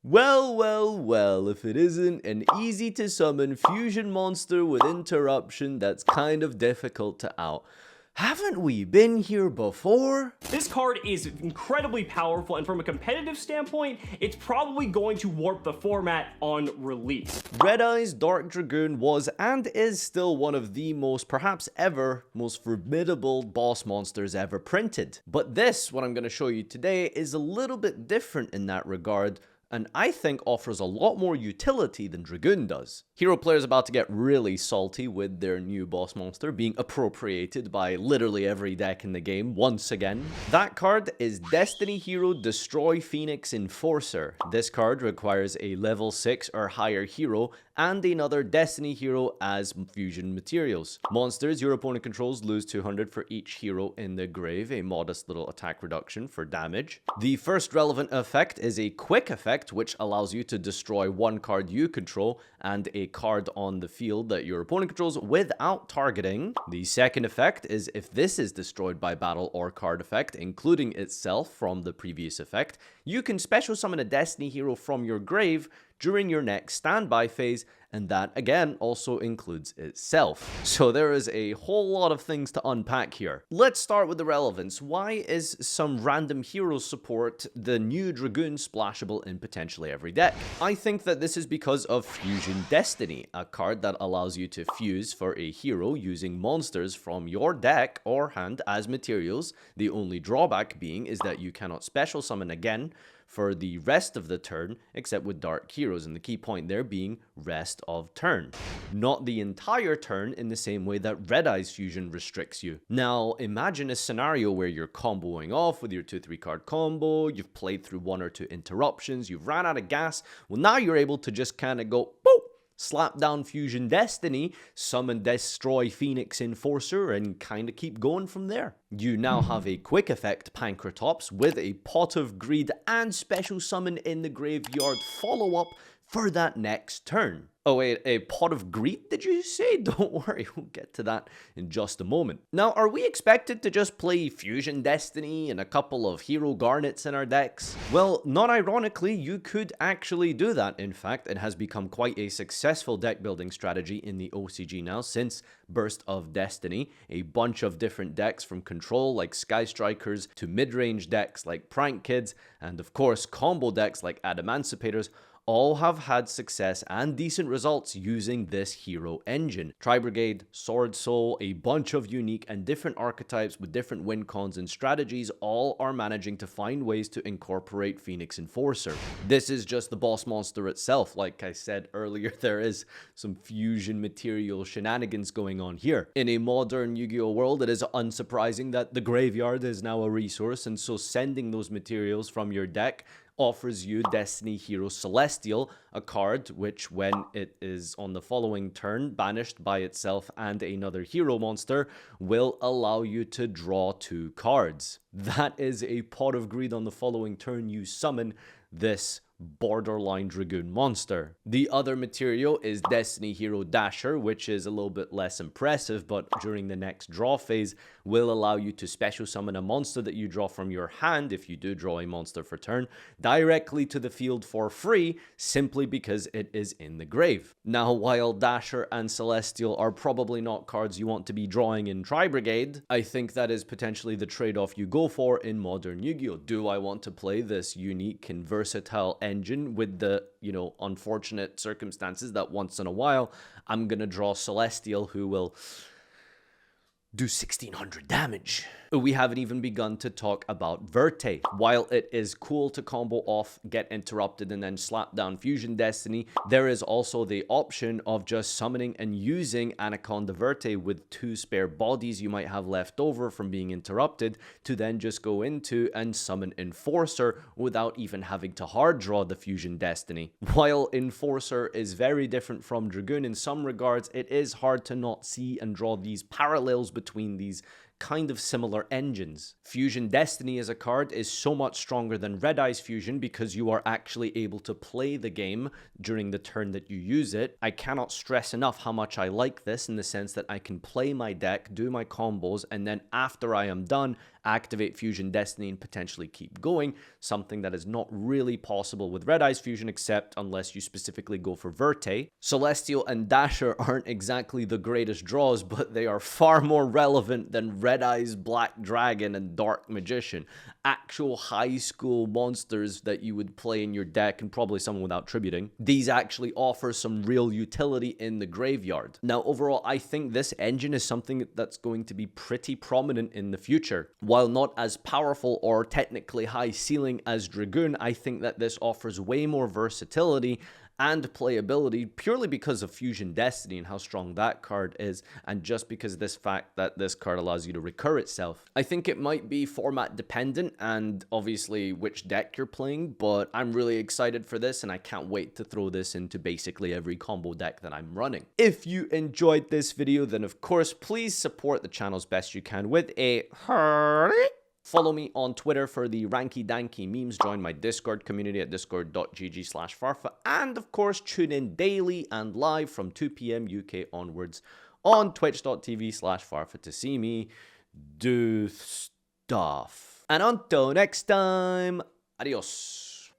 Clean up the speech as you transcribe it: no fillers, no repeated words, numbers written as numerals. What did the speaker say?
Well, if it isn't an easy to summon fusion monster with interruption that's kind of difficult to out. Haven't we been here before? This card is incredibly powerful, and from a competitive standpoint, it's probably going to warp the format on release. Red Eye's Dark Dragoon was and is still one of the perhaps most formidable boss monsters ever printed. But this, what I'm going to show you today, is a little bit different in that regard, and I think offers a lot more utility than Dragoon does. Hero players about to get really salty with their new boss monster being appropriated by literally every deck in the game once again. That card is Destiny Hero Destroy Phoenix Enforcer. This card requires a level 6 or higher hero and another Destiny hero as fusion materials. Monsters your opponent controls lose 200 for each hero in the grave, a modest little attack reduction for damage. The first relevant effect is a quick effect, which allows you to destroy one card you control and a card on the field that your opponent controls without targeting. The second effect is if this is destroyed by battle or card effect, including itself from the previous effect, you can special summon a Destiny hero from your grave during your next standby phase, and that again also includes itself. So there is a whole lot of things to unpack here. Let's start with the relevance. Why is some random hero support the new Dragoon splashable in potentially every deck? I think that this is because of Fusion Destiny, a card that allows you to fuse for a hero using monsters from your deck or hand as materials. The only drawback being is that you cannot special summon again for the rest of the turn, except with dark heroes, and the key point there being rest of turn. Not the entire turn in the same way that Red Eye's fusion restricts you. Now, imagine a scenario where you're comboing off with your 2-3 card combo, you've played through 1 or 2 interruptions, you've ran out of gas. Well, now you're able to just kind of go, boop, slap down Fusion Destiny, summon Destroy Phoenix Enforcer, and kind of keep going from there. You now have a quick effect Pancratops with a Pot of Greed and special summon in the graveyard follow-up for that next turn. Oh wait, a Pot of Greed, did you say? Don't worry, we'll get to that in just a moment. Now, are we expected to just play Fusion Destiny and a couple of Hero Garnets in our decks? Well, not ironically, you could actually do that. In fact, it has become quite a successful deck building strategy in the OCG now since Burst of Destiny. A bunch of different decks from control like Sky Strikers to mid-range decks like Prank Kids, and of course combo decks like Adamanticipators all have had success and decent results using this hero engine. Tri-Brigade, Sword Soul, a bunch of unique and different archetypes with different win cons and strategies all are managing to find ways to incorporate Phoenix Enforcer. This is just the boss monster itself. Like I said earlier, there is some fusion material shenanigans going on here. In a modern Yu-Gi-Oh world, it is unsurprising that the graveyard is now a resource, and so sending those materials from your deck offers you Destiny Hero Celestial, a card which, when it is on the following turn, banished by itself and another hero monster, will allow you to draw 2 cards. That is a Pot of Greed on the following turn you summon this borderline Dragoon monster. The other material is Destiny Hero Dasher, which is a little bit less impressive, but during the next draw phase will allow you to special summon a monster that you draw from your hand, if you do draw a monster for turn, directly to the field for free, simply because it is in the grave. Now, while Dasher and Celestial are probably not cards you want to be drawing in Tri-Brigade, I think that is potentially the trade-off you go for in modern Yu-Gi-Oh! Do I want to play this unique and versatile engine with the, unfortunate circumstances that once in a while I'm gonna draw Celestial who will do 1600 damage? We haven't even begun to talk about Verte. While it is cool to combo off, get interrupted, and then slap down Fusion Destiny, there is also the option of just summoning and using Anaconda Verte with 2 spare bodies you might have left over from being interrupted to then just go into and summon Enforcer without even having to hard draw the Fusion Destiny. While Enforcer is very different from Dragoon in some regards, it is hard to not see and draw these parallels between these kind of similar engines. Fusion Destiny as a card is so much stronger than Red Eye's Fusion because you are actually able to play the game during the turn that you use it. I cannot stress enough how much I like this in the sense that I can play my deck, do my combos, and then after I am done, activate Fusion Destiny and potentially keep going, something that is not really possible with Red Eyes Fusion except unless you specifically go for Verte. Celestial and Dasher aren't exactly the greatest draws, but they are far more relevant than Red Eyes, Black Dragon, and Dark Magician. Actual high school monsters that you would play in your deck, and probably someone without tributing. These actually offer some real utility in the graveyard. Now, overall, I think this engine is something that's going to be pretty prominent in the future. While not as powerful or technically high ceiling as Dragoon, I think that this offers way more versatility and playability purely because of Fusion Destiny and how strong that card is, and just because of this fact that this card allows you to recur itself. I think it might be format dependent and obviously which deck you're playing, but I'm really excited for this and I can't wait to throw this into basically every combo deck that I'm running. If you enjoyed this video, then of course please support the channel as best you can with a follow me on Twitter for the ranky danky memes. Join my Discord community at discord.gg/Farfa. And of course, tune in daily and live from 2 p.m. UK onwards on twitch.tv/Farfa to see me do stuff. And until next time, adios.